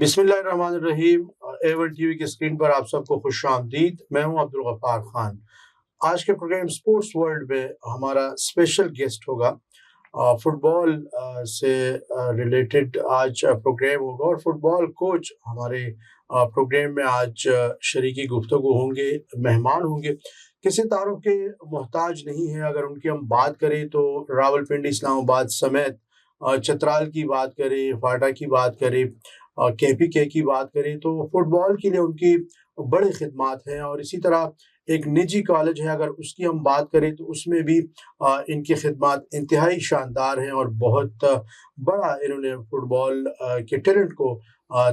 बिस्मिल्लाहिर्रहमानिर्रहीम। A1 TV की screen पर आप सबको खुशामदीद। मैं हूं अब्दुल गफ्फार खान। आज के प्रोग्राम स्पोर्ट्स वर्ल्ड में हमारा स्पेशल गेस्ट होगा। फुटबॉल से रिलेटेड आज प्रोग्राम होगा और फुटबॉल कोच हमारे प्रोग्राम में आज शरीकी गुफ्तगू होंगे, मेहमान होंगे। किसी तारुफ के मोहताज नहीं है। अगर उनकी हम बात करें तो रावलपिंडी, इस्लामाबाद समेत चित्राल की बात करें, फाटा की बात करें, केपीके की बात करें तो फुटबॉल के लिए उनकी बड़ी खिदमात हैं। और इसी तरह एक निजी कॉलेज है, अगर उसकी हम बात करें तो उसमें भी इनकी खिदमात इंतहाई शानदार हैं और बहुत बड़ा इन्होंने फुटबॉल के टैलेंट को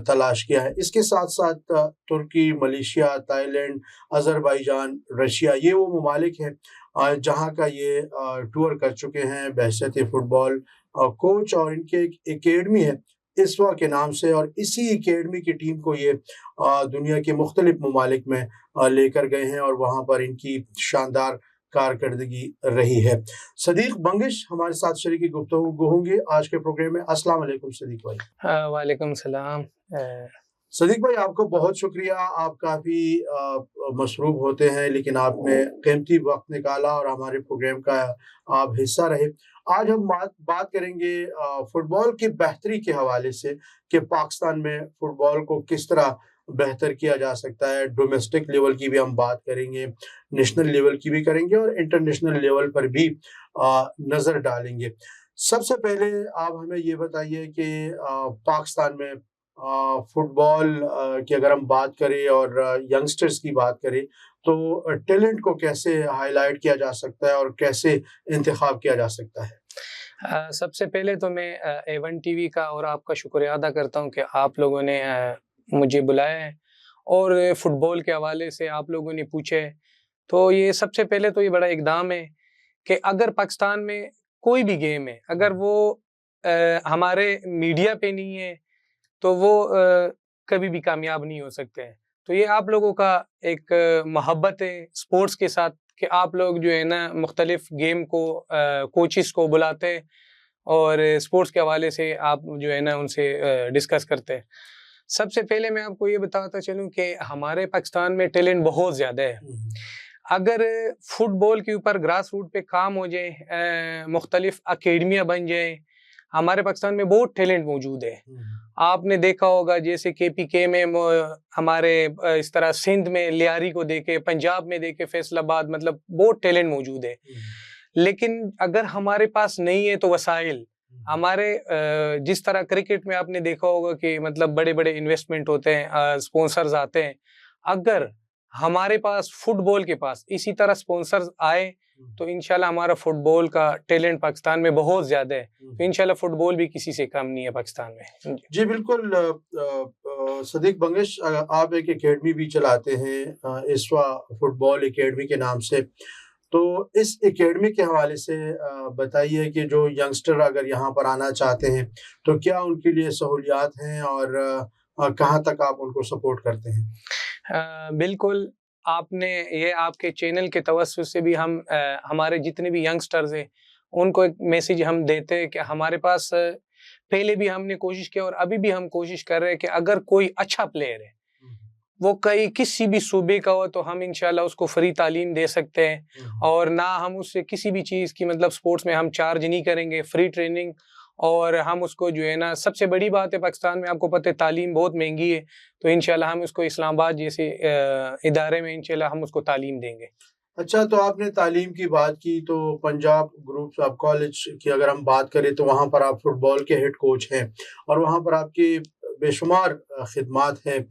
तलाश किया है। इसके साथ साथ तुर्की, मलेशिया, थाईलैंड, अज़रबैजान, रशिया, ये वो ममालिक हैं जहाँ का ये टूर कर चुके हैं बहैसियत फुटबॉल कोच। और इनके एक एकेडमी है इस्वा के नाम से, और इसी एकेडमी की टीम को ये दुनिया के मुख्तलिफ ममालिक में लेकर गए हैं और वहाँ पर इनकी शानदार कारकर्दगी रही है। सदीक बंगिश हमारे साथ शरीकी गुफ्तगू होंगे आज के प्रोग्राम में। अस्सलाम वालेकुम सदीक भाई। वालेकुम सलाम। सदीक भाई, आपको बहुत शुक्रिया। आप काफ़ी मसरूफ़ होते हैं, लेकिन आपने कीमती वक्त निकाला और हमारे प्रोग्राम का आप हिस्सा रहे। आज हम बात करेंगे फुटबॉल की बेहतरी के हवाले से कि पाकिस्तान में फुटबॉल को किस तरह बेहतर किया जा सकता है। डोमेस्टिक लेवल की भी हम बात करेंगे, नेशनल लेवल की भी करेंगे और इंटरनेशनल लेवल पर भी नज़र डालेंगे। सबसे पहले आप हमें ये बताइए कि पाकिस्तान में फुटबॉल की अगर हम बात करें और यंगस्टर्स की बात करें तो टैलेंट को कैसे हाईलाइट किया जा सकता है और कैसे इंतखाब किया जा सकता है। सबसे पहले तो मैं A1 टीवी का और आपका शुक्रिया अदा करता हूं कि आप लोगों ने मुझे बुलाया है और फुटबॉल के हवाले से आप लोगों ने पूछे। तो ये सबसे पहले तो ये बड़ा इकदाम है कि अगर पाकिस्तान में कोई भी गेम है, अगर वो हमारे मीडिया पे नहीं है तो वो कभी भी कामयाब नहीं हो सकते हैं। तो ये आप लोगों का एक मोहब्बत है स्पोर्ट्स के साथ कि आप लोग जो है ना मुख्तलिफ गेम को कोचिस को बुलाते हैं और स्पोर्ट्स के हवाले से आप जो है ना उनसे डिस्कस करते हैं। सबसे पहले मैं आपको ये बताता चलूँ कि हमारे पाकिस्तान में टैलेंट बहुत ज़्यादा है। अगर फुटबॉल के ऊपर ग्रास रूट पे काम हो जाए, मुख्तलिफ अकेडमियाँ बन जाए, हमारे पाकिस्तान में बहुत टैलेंट मौजूद है। आपने देखा होगा जैसे केपीके में हमारे इस तरह सिंध में लियारी को देखे, पंजाब में देखे फैसलाबाद, मतलब बहुत टैलेंट मौजूद है। लेकिन अगर हमारे पास नहीं है तो वसाइल हमारे जिस तरह क्रिकेट में आपने देखा होगा कि मतलब बड़े बड़े इन्वेस्टमेंट होते हैं, स्पॉन्सर्स आते हैं। अगर हमारे पास फुटबॉल के पास इसी तरह स्पॉन्सर्स आए तो इंशाल्लाह हमारा फुटबॉल का टैलेंट पाकिस्तान में बहुत ज्यादा है। तो इंशाल्लाह फुटबॉल भी किसी से कम नहीं है पाकिस्तान में। जी बिल्कुल। सदीक बंगिश, आप एक एकेडमी भी चलाते हैं इस्वा फुटबॉल एकेडमी के नाम से। तो इस एकेडमी के हवाले से बताइए कि जो यंगस्टर अगर यहाँ पर आना चाहते हैं तो क्या उनके लिए सहूलियात हैं और कहाँ तक आप उनको सपोर्ट करते हैं। बिल्कुल, आपने ये आपके चैनल के तवज्जुह से भी हम हमारे जितने भी यंगस्टर्स हैं उनको एक मैसेज हम देते हैं कि हमारे पास पहले भी हमने कोशिश की और अभी भी हम कोशिश कर रहे हैं कि अगर कोई अच्छा प्लेयर है वो कहीं किसी भी सूबे का हो तो हम इंशाल्लाह उसको फ्री तालीम दे सकते हैं और ना हम उससे किसी भी चीज़ की मतलब स्पोर्ट्स में हम चार्ज नहीं करेंगे, फ्री ट्रेनिंग। और हम उसको जो है ना, सबसे बड़ी बात है पाकिस्तान में आपको पता है तालीम बहुत महंगी है, तो इंशाल्लाह हम उसको इस्लामाबाद जैसे इदारे में इंशाल्लाह हम उसको तालीम देंगे। अच्छा, तो आपने तालीम की बात की तो पंजाब ग्रुप ऑफ कॉलेज की अगर हम बात करें तो वहाँ पर आप फुटबॉल के हेड कोच हैं और वहाँ पर आपकी बेशुमार खिदमात हैं।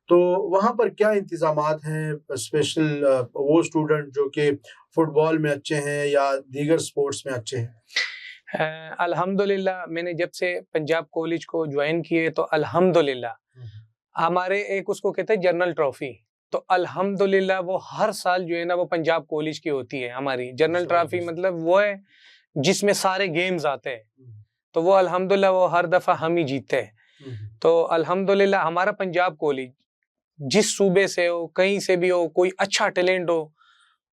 तो वहाँ पर क्या इंतज़ामात हैं स्पेशल वो स्टूडेंट जो कि फुटबॉल में अच्छे हैं या दीगर स्पोर्ट्स में अच्छे हैं। अल्हम्दुलिल्लाह मैंने जब से पंजाब कॉलेज को ज्वाइन किए तो अल्हम्दुलिल्लाह हमारे एक उसको कहते हैं जनरल ट्रॉफी, तो अल्हम्दुलिल्लाह वो हर साल जो है ना वो पंजाब कॉलेज की होती है। हमारी जनरल ट्रॉफी मतलब वो है जिसमें सारे गेम्स आते हैं, तो वो अल्हम्दुलिल्लाह वो हर दफ़ा हम ही जीतते हैं। तो अल्हम्दुलिल्लाह हमारा पंजाब कॉलेज जिस सूबे से हो, कहीं से भी हो, कोई अच्छा टैलेंट हो,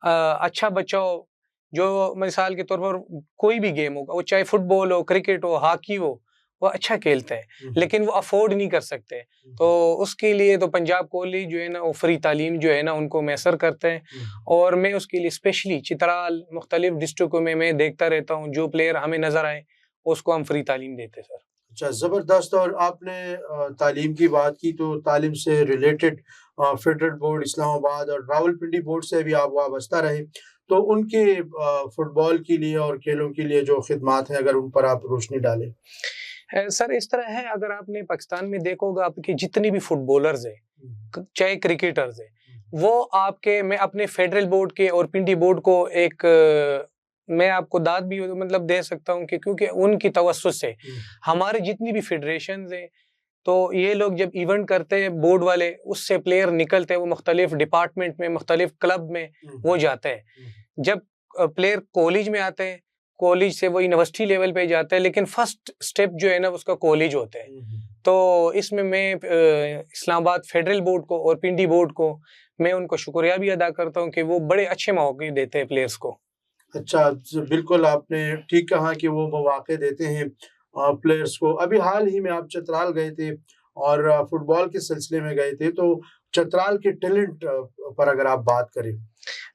अच्छा बच्चा हो, जो मिसाल के तौर पर कोई भी गेम होगा, वो चाहे फुटबॉल हो, क्रिकेट हो, हॉकी हो, वो अच्छा खेलते हैं लेकिन वो अफोर्ड नहीं कर सकते, तो उसके लिए तो पंजाब कॉलेज जो है ना वो फ्री तालीम जो है ना उनको मैसर करते हैं। और मैं उसके लिए स्पेशली चित्राल मुख्तलिफ डिस्ट्रिक्टों में मैं देखता रहता हूँ, जो प्लेयर हमें नज़र आए उसको हम फ्री तालीम देते हैं सर। अच्छा, ज़बरदस्त। और आपने तालीम की बात की, तो तालीम से रिलेटेड फेडरल बोर्ड इस्लामाबाद और रावलपिंडी बोर्ड से भी आप वाबस्ता रहे, तो उनके फुटबॉल के लिए और खेलों के लिए जो खिदमात हैं, अगर उन पर आप रोशनी डालें। सर इस तरह है, अगर आपने पाकिस्तान में देखोगे आपके जितने भी फुटबॉलर्स हैं चाहे क्रिकेटर्स हैं, वो आपके, मैं अपने फेडरल बोर्ड के और पिंडी बोर्ड को एक मैं आपको दाद भी मतलब दे सकता हूँ कि क्योंकि उनकी तवज्जो से हमारे जितनी भी फेडरेशंस हैं, तो ये लोग जब इवेंट करते हैं बोर्ड वाले, उससे प्लेयर निकलते हैं, वो मुख्तलिफ डिपार्टमेंट में मुख्तलिफ क्लब में वो जाते हैं। जब प्लेयर कॉलेज में आते हैं, कॉलेज से वो यूनिवर्सिटी लेवल पे जाते हैं, लेकिन फर्स्ट स्टेप जो है ना उसका कॉलेज होता है। तो इसमें मैं इस्लामाबाद फेडरल बोर्ड को और पिंडी बोर्ड को मैं उनको शुक्रिया भी अदा करता हूँ कि वो बड़े अच्छे मौके देते हैं प्लेयर्स को। अच्छा, बिल्कुल आपने ठीक कहा कि वो मौके देते हैं प्लेयर्स को। अभी हाल ही में आप चतराल गए थे और फुटबॉल के सिलसिले में गए थे, तो चतराल के टैलेंट पर अगर आप बात करें।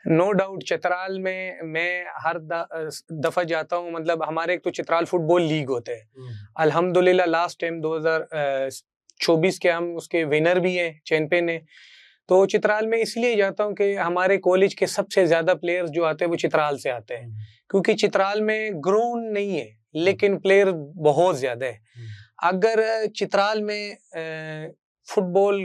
नो डाउट चतराल में मैं हर दफ़ा जाता हूँ, मतलब हमारे एक तो चतराल फुटबॉल लीग होते हैं, अल्हम्दुलिल्लाह लास्ट टाइम 2024 के हम उसके विनर भी हैं, चैंपियन हैं। तो चित्राल में इसलिए जाता हूँ कि हमारे कॉलेज के सबसे ज़्यादा प्लेयर्स जो आते हैं वो चित्राल से आते हैं, क्योंकि चित्राल में ग्राउंड नहीं है लेकिन प्लेयर बहुत ज़्यादा है। अगर चित्राल में फुटबॉल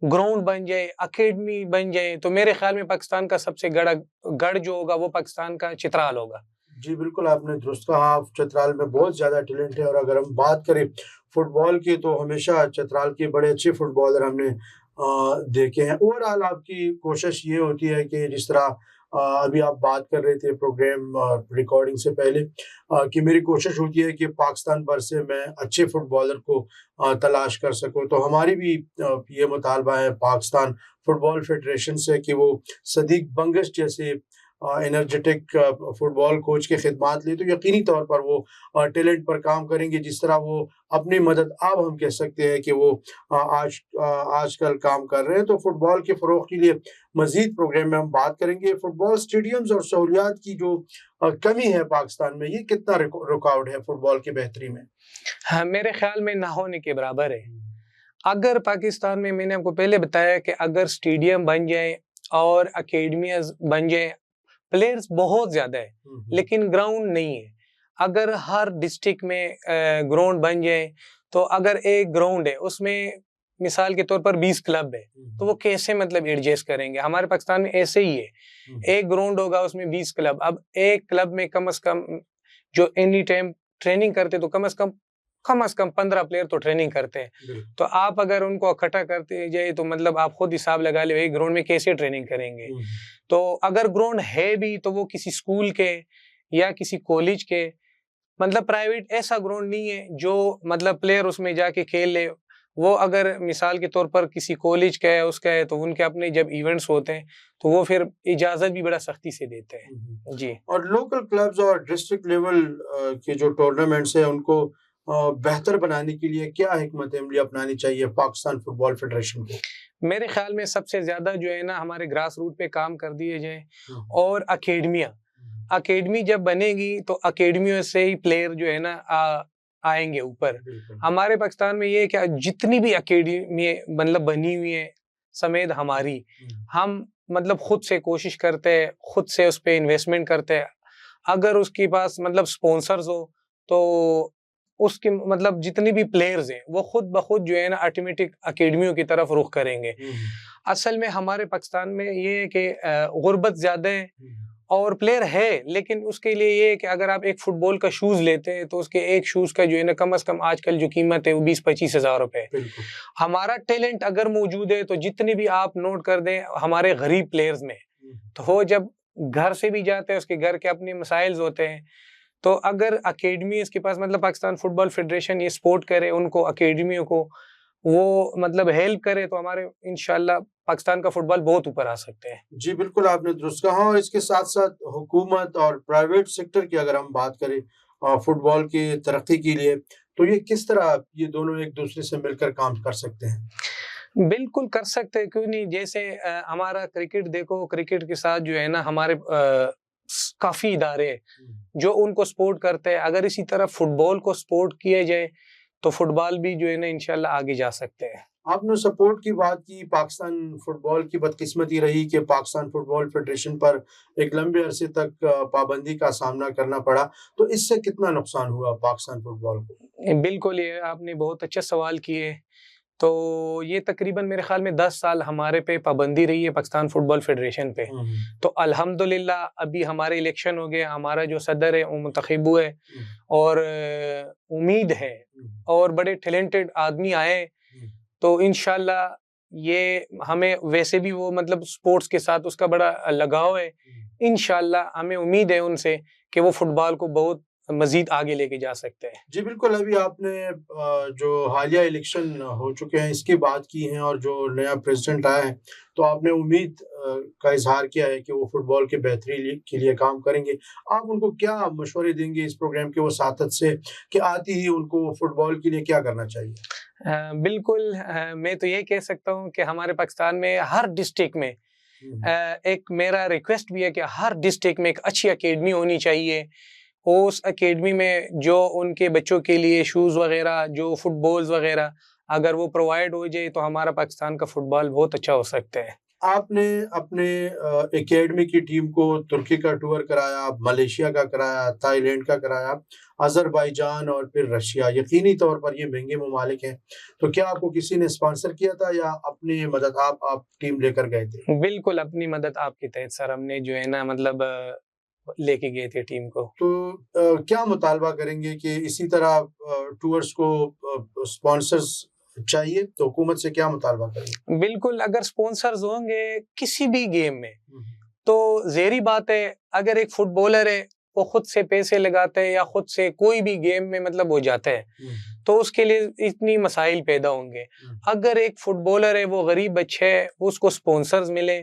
ग्राउंड बन जाए, अकेडमी बन जाए, तो मेरे ख्याल में पाकिस्तान का सबसे गढ़ जो होगा वो पाकिस्तान का चित्राल होगा। जी, बिल्कुल आपने दुरुस्त कहा, चतराल में बहुत ज़्यादा टैलेंट है। और अगर हम बात करें फुटबॉल की, तो हमेशा चतराल के बड़े अच्छे फुटबॉलर हमने देखे हैं। ओवरऑल आपकी कोशिश ये होती है कि जिस तरह अभी आप बात कर रहे थे प्रोग्राम रिकॉर्डिंग से पहले, कि मेरी कोशिश होती है कि पाकिस्तान भर से मैं अच्छे फुटबॉलर को तलाश कर सकूं। तो हमारी भी ये मुतालबा है पाकिस्तान फुटबॉल फेडरेशन से कि वो सदीक बंगश जैसे एनर्जेटिक फुटबॉल कोच की खिदमात ली, तो यकीनी तौर पर वो टैलेंट पर काम करेंगे, जिस तरह वो अपनी मदद अब हम कह सकते हैं कि वो आजकल काम कर रहे हैं। तो फुटबॉल के फ़रोग़ के लिए मज़ीद प्रोग्राम में हम बात करेंगे। फुटबॉल स्टेडियम्स और सहूलियात की जो कमी है पाकिस्तान में, ये कितना रुकावट है फुटबॉल की बेहतरी में? हाँ, मेरे ख्याल में ना होने के बराबर है। अगर पाकिस्तान में, मैंने आपको पहले बताया कि अगर स्टेडियम बन जाए और अकेडमियाज बन जाए, प्लेयर्स बहुत ज़्यादा है लेकिन ग्राउंड नहीं है। अगर हर डिस्ट्रिक्ट में ग्राउंड बन जाए, तो अगर एक ग्राउंड है उसमें मिसाल के तौर पर 20 क्लब है, तो वो कैसे मतलब एडजस्ट करेंगे? हमारे पाकिस्तान में ऐसे ही है, एक ग्राउंड होगा उसमें 20 क्लब। अब एक क्लब में कम से कम जो एनी टाइम ट्रेनिंग करते, तो कम से कम 15 प्लेयर तो ट्रेनिंग करते हैं। तो आप अगर उनको इकट्ठा करते जाए, तो मतलब आप खुद हिसाब लगा लो एक ग्राउंड में कैसे ट्रेनिंग करेंगे। तो अगर ग्राउंड है भी, तो वो किसी स्कूल के या किसी कॉलेज के, मतलब प्राइवेट ऐसा ग्राउंड नहीं है जो मतलब प्लेयर उसमें जाके खेल ले। वो अगर मिसाल के तौर पर किसी कॉलेज का है, उसका है, तो उनके अपने जब इवेंट्स होते हैं तो वो फिर इजाज़त भी बड़ा सख्ती से देते हैं। जी। और लोकल क्लब्स और डिस्ट्रिक्ट लेवल के जो टूर्नामेंट्स हैं, उनको बेहतर बनाने के लिए क्या हिकमत अमली अपनानी चाहिए पाकिस्तान फुटबॉल फेडरेशन को? मेरे ख्याल में सबसे ज़्यादा जो है ना, हमारे ग्रास रूट पे काम कर दिए जाए और अकेडमी जब बनेगी तो अकेडमियों से ही प्लेयर जो है ना आएंगे ऊपर। हमारे पाकिस्तान में ये क्या, जितनी भी अकेडमी मतलब बनी हुई है समेत हमारी, हम मतलब खुद से कोशिश करते हैं, खुद से उस पर इन्वेस्टमेंट करते हैं। अगर उसके पास मतलब स्पॉन्सर्स हो, तो उसकी मतलब जितनी भी प्लेयर्स हैं वो खुद ब खुद जो है ना ऑटोमेटिक अकेडमियों की तरफ रुख करेंगे। असल में हमारे पाकिस्तान में ये है कि गुर्बत ज़्यादा है और प्लेयर है, लेकिन उसके लिए ये है कि अगर आप एक फुटबॉल का शूज़ लेते हैं, तो उसके एक शूज़ का जो है ना कम से कम आजकल जो कीमत है वो 20-25 हज़ार रुपये है। हमारा टैलेंट अगर मौजूद है, तो जितने भी आप नोट कर दें हमारे गरीब प्लेयर्स में, तो वो जब घर से भी जाते हैं, उसके घर के अपने मसाइल्स होते हैं। तो अगर अकेडमी इसके पास, मतलब पाकिस्तान फुटबॉल फेडरेशन ये सपोर्ट करे उनको, अकेडमियों को वो मतलब हेल्प करे, तो हमारे इंशाल्लाह पाकिस्तान का फुटबॉल बहुत ऊपर आ सकते हैं। जी, बिल्कुल आपने दुरुस्त कहा। और इसके साथ-साथ हुकूमत और प्राइवेट सेक्टर की अगर हम बात करें फुटबॉल की तरक्की के लिए, तो ये किस तरह ये दोनों एक दूसरे से मिलकर काम कर सकते हैं? बिल्कुल कर सकते हैं, क्यों नहीं। जैसे हमारा क्रिकेट देखो, क्रिकेट के साथ जो है ना हमारे काफ़ी इदारे हैं जो उनको सपोर्ट करते हैं। अगर इसी तरह फुटबॉल को सपोर्ट किया जाए तो फुटबॉल भी जो है ना इंशाल्लाह आगे जा सकते हैं। आपने सपोर्ट की बात की, पाकिस्तान फुटबॉल की बदकिस्मती रही कि पाकिस्तान फुटबॉल फेडरेशन पर एक लंबे अरसे तक पाबंदी का सामना करना पड़ा, तो इससे कितना नुकसान हुआ पाकिस्तान फुटबॉल को? बिल्कुल, ये आपने बहुत अच्छा सवाल किए। तो ये तकरीबन मेरे ख़्याल में 10 साल हमारे पे पाबंदी रही है पाकिस्तान फुटबॉल फेडरेशन पे। तो अल्हम्दुलिल्लाह अभी हमारे इलेक्शन हो गए, हमारा जो सदर है वो मुंतखब हुए और उम्मीद है और बड़े टैलेंटेड आदमी आए, तो इंशाल्लाह ये हमें वैसे भी वो मतलब स्पोर्ट्स के साथ उसका बड़ा लगाव है। इंशाल्लाह हमें उम्मीद है उनसे कि वो फुटबॉल को बहुत मज़ीद आगे लेके जा सकते हैं। जी बिल्कुल, अभी आपने जो हालिया इलेक्शन हो चुके हैं इसकी बात की है और जो नया प्रेसिडेंट आया है, तो आपने उम्मीद का इज़हार किया है कि वो फुटबॉल के बेहतरी के लिए काम करेंगे। आप उनको क्या मशवरे देंगे इस प्रोग्राम के वसातत से कि आते ही उनको फुटबॉल के लिए क्या करना चाहिए? बिल्कुल, मैं तो ये कह सकता हूँ कि हमारे पाकिस्तान में हर डिस्ट्रिक्ट में एक मेरा रिक्वेस्ट भी है कि हर डिस्ट्रिक्ट में एक अच्छी अकेडमी होनी चाहिए। उस एकेडमी में जो उनके बच्चों के लिए शूज़ वग़ैरह, जो फुटबॉल्स वग़ैरह अगर वो प्रोवाइड हो जाए तो हमारा पाकिस्तान का फुटबॉल बहुत अच्छा हो सकता है। आपने अपने एकेडमी की टीम को तुर्की का टूर कराया, मलेशिया का कराया, थाईलैंड का कराया, अज़रबैजान और फिर रशिया। यकीनी तौर पर ये महँगे ममालिक हैं। तो क्या आपको किसी ने स्पॉन्सर किया था या अपनी मदद आप टीम लेकर गए थे? बिल्कुल, अपनी मदद आपके तहत सर हमने जो है ना मतलब लेके गए थे टीम को। तो क्या मुतालबा करेंगे कि इसी तरह टूर्स को स्पॉन्सर्स चाहिए, तो हुकूमत से क्या मुतालबा करेंगे? बिल्कुल, अगर स्पॉन्सर्स होंगे किसी भी गेम में, हुँ, तो ज़ाहिर-सी बात है अगर एक फुटबॉलर है, वो खुद से पैसे लगाता है या खुद से कोई भी गेम में मतलब हो जाता है, हुँ, तो उसके लिए इतनी मसाइल पैदा होंगे। हुँ, अगर एक फुटबॉलर है, वो गरीब बच्चा है, उसको स्पॉन्सर्स मिले,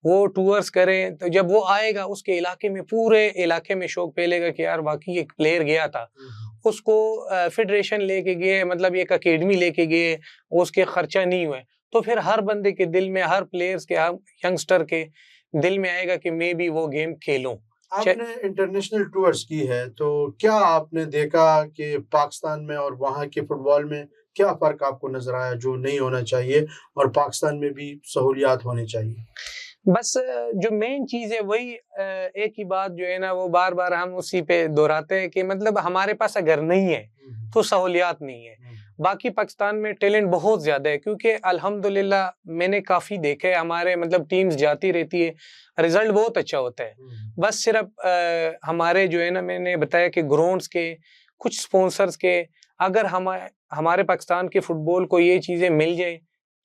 वो टूर्स करे, तो जब वो आएगा उसके इलाके में पूरे इलाके में शौक फैलेगा कि यार वाक़ई एक प्लेयर गया था। हुँ, उसको फेडरेशन लेके गए, मतलब एक अकेडमी लेके गए, उसके खर्चा नहीं हुए, तो फिर हर बंदे के दिल में, हर प्लेयर्स के, हर यंगस्टर के दिल में आएगा कि मैं भी वो गेम खेलूँ। च आपने इंटरनेशनल टूर्स की है, तो क्या आपने देखा कि पाकिस्तान में और वहाँ के फुटबॉल में क्या फ़र्क आपको नज़र आया जो नहीं होना चाहिए और पाकिस्तान में भी सहूलियात होनी चाहिए? बस जो मेन चीज़ है वही एक ही बात जो है ना वो बार-बार हम उसी पे दोहराते हैं कि मतलब हमारे पास अगर नहीं है, हुँ, तो सहूलियात नहीं है। हुँ, बाकी पाकिस्तान में टैलेंट बहुत ज़्यादा है, क्योंकि अल्हम्दुलिल्लाह मैंने काफ़ी देखे है, हमारे मतलब टीम्स जाती रहती है, रिज़ल्ट बहुत अच्छा होता है। हुँ, बस सिर्फ़ हमारे जो है ना मैंने बताया कि ग्राउंड्स के, कुछ स्पॉन्सर्स के, अगर हमारे पाकिस्तान के फुटबॉल को ये चीज़ें मिल जाएँ,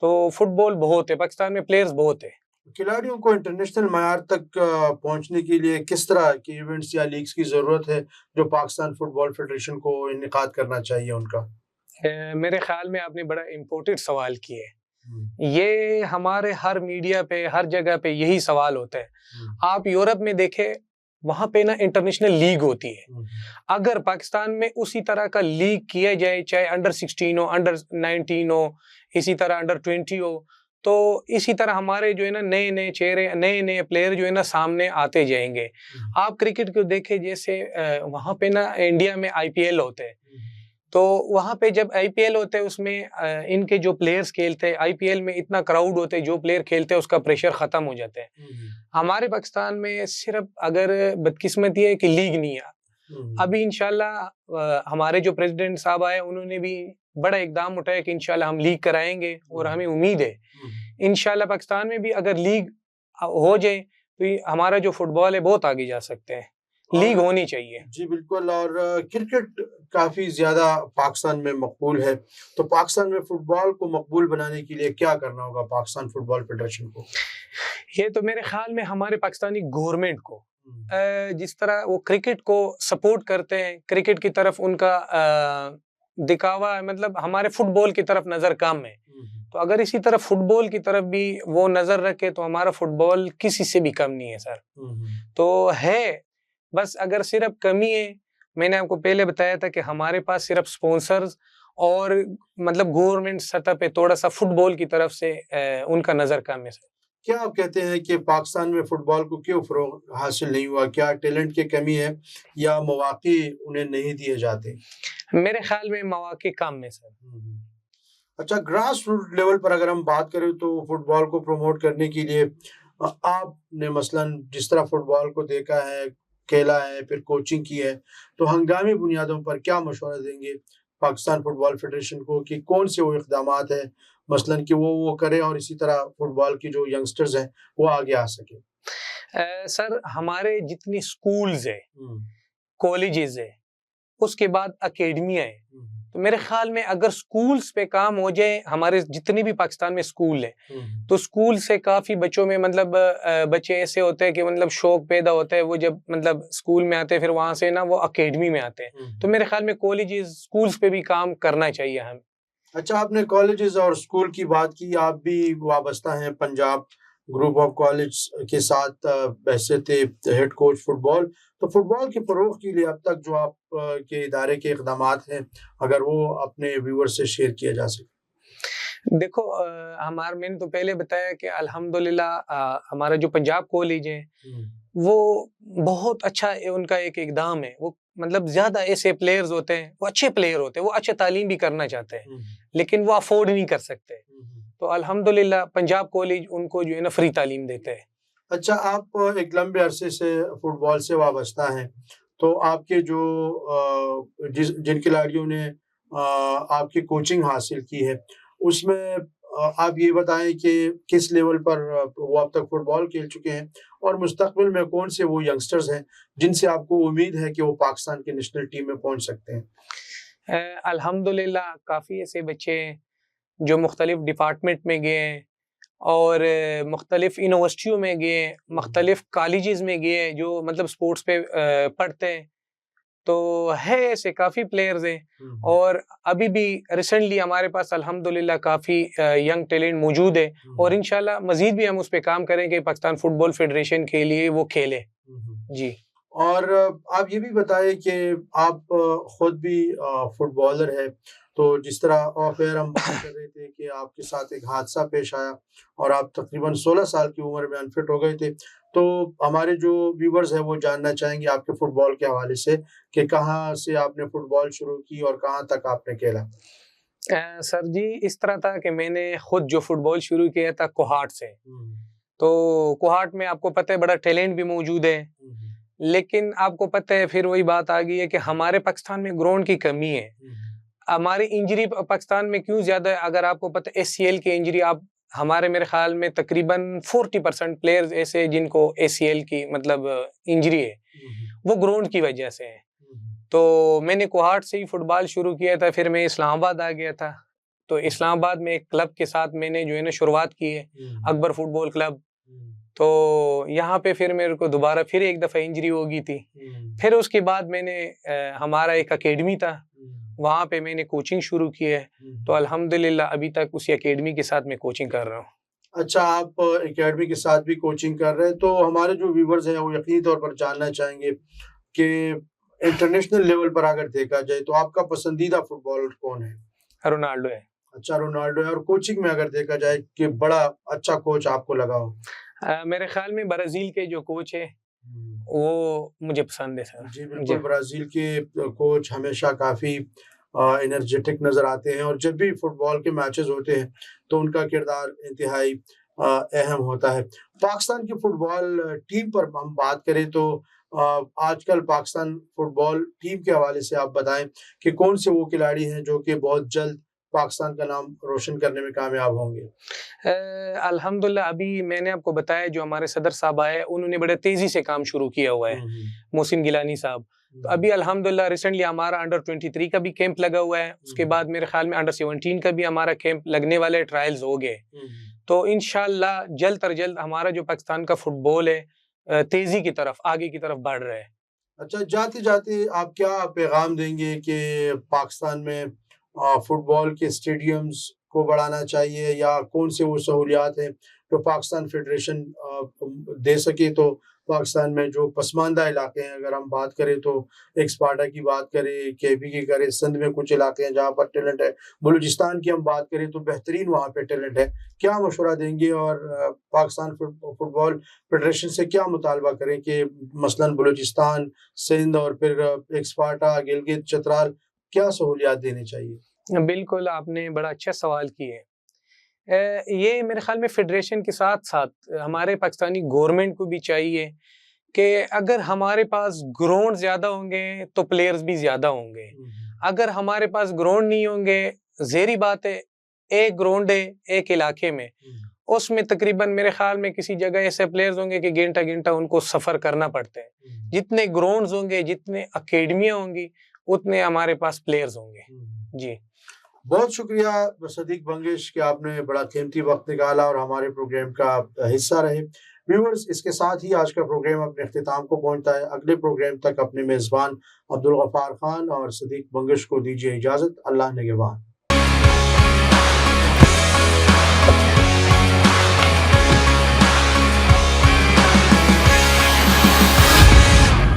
तो फुटबॉल बहुत है, पाकिस्तान में प्लेयर्स बहुत है। खिलाड़ियों को इंटरनेशनल मयार तक पहुँचने के लिए किस तरह के इवेंट्स या लीग्स की ज़रूरत है, जो पाकिस्तान फुटबॉल फेडरेशन को इनेकाद करना चाहिए उनका? मेरे ख़्याल में आपने बड़ा इम्पोर्टेंट सवाल किए है। हुँ, ये हमारे हर मीडिया पे, हर जगह पे यही सवाल होता है। हुँ, आप यूरोप में देखें, वहाँ पे ना इंटरनेशनल लीग होती है। हुँ, अगर पाकिस्तान में उसी तरह का लीग किया जाए, चाहे अंडर 16 हो, अंडर 19 हो, इसी तरह अंडर 20 हो, तो इसी तरह हमारे जो है ना नए-नए चेहरे, नए-नए प्लेयर जो है ना सामने आते जाएँगे। हुँ, आप क्रिकेट को देखें, जैसे वहाँ पे ना इंडिया में आईपीएल होते हैं। हुँ, तो वहाँ पे जब आईपीएल होते हैं उसमें इनके जो प्लेयर्स खेलते हैं, आईपीएल में इतना क्राउड होता है, जो प्लेयर खेलते हैं उसका प्रेशर ख़त्म हो जाता है। हुँ, हमारे पाकिस्तान में सिर्फ़ अगर बदकिस्मती है कि लीग नहीं है। हुँ, अभी इंशाल्लाह हमारे जो प्रेसिडेंट साहब आए उन्होंने भी बड़ा इकदाम उठाया कि इंशाल्लाह हम लीग कराएँगे और हुँ, हमें उम्मीद है, हुँ। इंशाल्लाह पाकिस्तान में भी अगर लीग हो जाए तो ये हमारा जो फुटबॉल है बहुत आगे जा सकते हैं। लीग और होनी चाहिए। जी बिल्कुल, और क्रिकेट काफ़ी ज़्यादा पाकिस्तान में मकबूल है, तो पाकिस्तान में फुटबॉल को मकबूल बनाने के लिए क्या करना होगा पाकिस्तान फुटबॉल फेडरेशन को? ये तो मेरे ख़्याल में हमारे पाकिस्तानी गवर्नमेंट को हुँ, जिस तरह वो क्रिकेट को सपोर्ट करते हैं, क्रिकेट की तरफ उनका दिखावा है, मतलब हमारे फुटबॉल की तरफ नज़र कम है। हुँ, तो अगर इसी तरह फुटबॉल की तरफ भी वो नज़र रखे तो हमारा फुटबॉल किसी से भी कम नहीं है सर। हुँ, हुँ, तो है, बस अगर सिर्फ़ कमी है मैंने आपको पहले बताया था कि हमारे पास सिर्फ स्पॉन्सर्स और मतलब गवर्नमेंट सतह पे थोड़ा सा फुटबॉल की तरफ से उनका नज़र कम है सर। क्या आप कहते हैं कि पाकिस्तान में फुटबॉल को क्यों फ़रोग़ हासिल नहीं हुआ? क्या टैलेंट की कमी है या मौक़े उन्हें नहीं दिए जाते? मेरे ख़्याल में मौक़े कम है सर। अच्छा, ग्रास रूट लेवल पर अगर हम बात करें तो फुटबॉल को प्रमोट करने के लिए आपने मसलन जिस तरह फुटबॉल को देखा है, खेला है, फिर कोचिंग की है, तो हंगामी बुनियादों पर क्या मशवरा देंगे पाकिस्तान फुटबॉल फेडरेशन को कि कौन से वो इक़दामात हैं मसलन कि वो करें और इसी तरह फुटबॉल की जो यंगस्टर्स हैं, वो आगे आ सकें? सर हमारे जितनी स्कूल्स है, हुँ। कॉलेजेस है, उसके बाद अकेडमियाँ है। हुँ, तो मेरे ख़्याल में अगर स्कूल्स पे काम हो जाए, हमारे जितने भी पाकिस्तान में स्कूल है, हुँ, तो स्कूल से काफ़ी बच्चों में मतलब बच्चे ऐसे होते हैं कि मतलब शौक पैदा होता है, वो जब मतलब स्कूल में आते हैं फिर वहाँ से ना वो अकेडमी में आते हैं। तो हुँ। मेरे ख़्याल में कॉलेजेस, स्कूल्स पे भी काम करना चाहिए हमें। अच्छा, आपने कॉलेजेस और स्कूल की बात की, आप भी वाबस्ता हैं पंजाब ग्रुप ऑफ कॉलेज के साथ बहैसियत हेड कोच फुटबॉल। तो फुटबॉल के फ़रोग़ के लिए अब तक जो आप के इदारे के इक़दामात हैं, अगर वो अपने व्यूअर्स से शेयर किए जा सकें? देखो मैंने तो पहले बताया कि अल्हम्दुलिल्लाह हमारा जो पंजाब कॉलेज है, हुँ, वो बहुत अच्छा उनका एक इक़दाम है। वो मतलब ज़्यादा ऐसे प्लेयर्स होते हैं, वो अच्छे प्लेयर होते हैं, वो अच्छे तालीम भी करना चाहते हैं, हुँ, लेकिन वो अफ़ोर्ड नहीं कर सकते। हुँ, हुँ। तो अल्हम्दुलिल्लाह पंजाब कॉलेज उनको जो है ना फ्री तालीम देते हैं। अच्छा, आप एक लंबे अरसे से फुटबॉल से वाबस्ता हैं, तो आपके जो जिन खिलाड़ियों ने आपकी कोचिंग हासिल की है, उसमें आप ये बताएँ कि किस लेवल पर वो अब तक फुटबॉल खेल चुके हैं और मुस्तक़बिल में कौन से वो यंगस्टर्स हैं, जिनसे आपको उम्मीद है कि वो पाकिस्तान की नेशनल टीम में पहुँच सकते हैं? अल्हम्दुलिल्लाह काफ़ी ऐसे बच्चे हैं, जो मुख्तलिफ़ डिपार्टमेंट में गए हैं और मुख्तलिफ़ यूनिवर्सिटियों में गए हैं, हुँ, हुँ। मुख्तलिफ़ कॉलेजेस में गए हैं, जो मतलब स्पोर्ट्स पे पढ़ते हैं। तो है ऐसे काफ़ी प्लेयर्स हैं हुँ, हुँ। और अभी भी रिसेंटली हमारे पास अल्हम्दुलिल्लाह काफ़ी यंग टैलेंट मौजूद है हुँ, और हुँ। इंशाल्लाह मज़ीद भी हम उस पे काम करेंगे पाकिस्तान फुटबॉल फेडरेशन के लिए वो खेले। हुँ, हुँ। जी। और आप ये भी बताएँ कि आप खुद भी फुटबॉलर हैं, तो जिस तरह ऑफ एयर हम बात कर रहे थे कि आपके साथ एक हादसा पेश आया और आप तकरीबन 16 साल की उम्र में अनफिट हो गए थे। तो हमारे जो व्यूअर्स हैं वो जानना चाहेंगे आपके फुटबॉल के हवाले से कि कहाँ से आपने फुटबॉल शुरू की और कहाँ तक आपने खेला? सर जी इस तरह था कि मैंने खुद जो फुटबॉल शुरू किया था कोहाट से। हुँ, तो कोहाट में आपको पता है बड़ा टैलेंट भी मौजूद है। हुँ, हुँ, लेकिन आपको पता है फिर वही बात आ गई है कि हमारे पाकिस्तान में ग्राउंड की कमी है। हुँ, हुँ, हमारी इंजरी पाकिस्तान में क्यों ज़्यादा है, अगर आपको पता है एसीएल की इंजरी आप हमारे मेरे ख़्याल में तकरीबन 40% प्लेयर्स ऐसे हैं जिनको एसीएल की मतलब इंजरी है, हुँ, हुँ, वो ग्राउंड की वजह से है। हुँ, हुँ, तो मैंने कोहाट से ही फुटबॉल शुरू किया था, फिर मैं इस्लामाबाद आ गया था। तो इस्लामाबाद में एक क्लब के साथ मैंने जो है ना शुरुआत की है, हुँ, अकबर फुटबॉल क्लब। हुँ, तो यहाँ पे फिर मेरे को दोबारा फिर एक दफ़ा इंजरी हो गई थी। हुँ, फिर उसके बाद मैंने हमारा एक अकेडमी था, हुँ, वहाँ पे मैंने कोचिंग शुरू की है। हुँ, तो हुँ। अल्हम्दुलिल्लाह अभी तक उसी अकेडमी के साथ मैं कोचिंग कर रहा हूँ। अच्छा, आप एकेडमी के साथ भी कोचिंग कर रहे हैं, तो हमारे जो व्यूअर्स हैं, वो यकीनी तौर पर जानना चाहेंगे कि इंटरनेशनल लेवल पर अगर देखा जाए, तो आपका पसंदीदा फुटबॉलर कौन है? रोनाल्डो है। अच्छा, रोनाल्डो है और कोचिंग में अगर देखा जाए कि बड़ा अच्छा कोच आपको लगा हो? मेरे ख़्याल में ब्राज़ील के जो कोच हैं, हुँ। वो मुझे पसंद है सर। जी, जी। बिल्कुल, ब्राज़ील के कोच हमेशा काफ़ी एनर्जेटिक नज़र आते हैं और जब भी फुटबॉल के मैचेज़ होते हैं, तो उनका किरदार इंतहाई अहम होता है। पाकिस्तान की फुटबॉल टीम पर हम बात करें तो आजकल पाकिस्तान फुटबॉल टीम के हवाले से आप बताएँ कि कौन से वो खिलाड़ी हैं जो कि बहुत जल्द पाकिस्तान का नाम रोशन करने में कामयाब होंगे? अल्हम्दुलिल्लाह अभी मैंने आपको बताया जो हमारे सदर साहब आए, उन्होंने बड़े तेज़ी से काम शुरू किया हुआ है, हुँ, हुँ। मोहसिन गिलानी साहब। तो हुँ, अभी अल्हम्दुलिल्लाह रिसेंटली हमारा अंडर 23 का भी कैंप लगा हुआ है, हुँ, उसके बाद मेरे ख़्याल में अंडर 17 का भी हमारा कैंप लगने वाला है, ट्रायल्स हो गए। हुँ, हुँ। तो इंशाअल्लाह जल्द तर जल्द हमारा जो पाकिस्तान का फुटबॉल है तेज़ी की तरफ, आगे की तरफ बढ़ रहा है। अच्छा, जाते-जाते आप क्या पैगाम देंगे कि पाकिस्तान में फुटबॉल के स्टेडियम्स को बढ़ाना चाहिए या कौन से वो सहूलियात हैं जो पाकिस्तान फ़ेडरेशन दे सके तो पाकिस्तान में जो पसमानदा इलाके हैं, अगर हम बात करें तो एक स्पार्टा की बात करें, केपी की करें, सिंध में कुछ इलाके हैं जहाँ पर टैलेंट है, बलूचिस्तान की हम बात करें तो बेहतरीन वहाँ पे टैलेंट है। क्या मशवरा देंगे और पाकिस्तान फुटबॉल फेडरेशन से क्या मुतालबा करें कि मसलन बलूचिस्तान, सिंध और फिर एक स्पार्टा, गिलगित, चतराल क्या सहूलियात देनी चाहिए? बिल्कुल, आपने बड़ा अच्छा सवाल किया है। ये मेरे ख़्याल में फ़ेडरेशन के साथ-साथ हमारे पाकिस्तानी गवर्नमेंट को भी चाहिए कि अगर हमारे पास ग्राउंड ज़्यादा होंगे, तो प्लेयर्स भी ज़्यादा होंगे। अगर हमारे पास ग्राउंड नहीं होंगे, ज़ाहिर बात है, एक ग्राउंड है एक इलाके में, उसमें तकरीबन मेरे ख़्याल में किसी जगह ऐसे प्लेयर्स होंगे कि घंटा-घंटा उनको सफ़र करना पड़ता है। जितने ग्राउंड्स होंगे, जितने अकेडमियाँ होंगी, उतने हमारे पास प्लेयर्स होंगे। जी। बहुत शुक्रिया सदीक बंगिश कि आपने बड़ा कीमती वक्त निकाला और हमारे प्रोग्राम का हिस्सा रहे। व्यूअर्स, इसके साथ ही आज का प्रोग्राम अपने अख्तिताम को पहुंचता है। अगले प्रोग्राम तक अपने मेज़बान अब्दुल गफ्फार खान और सदीक बंगिश को दीजिए इजाज़त। अल्लाह निगहबान।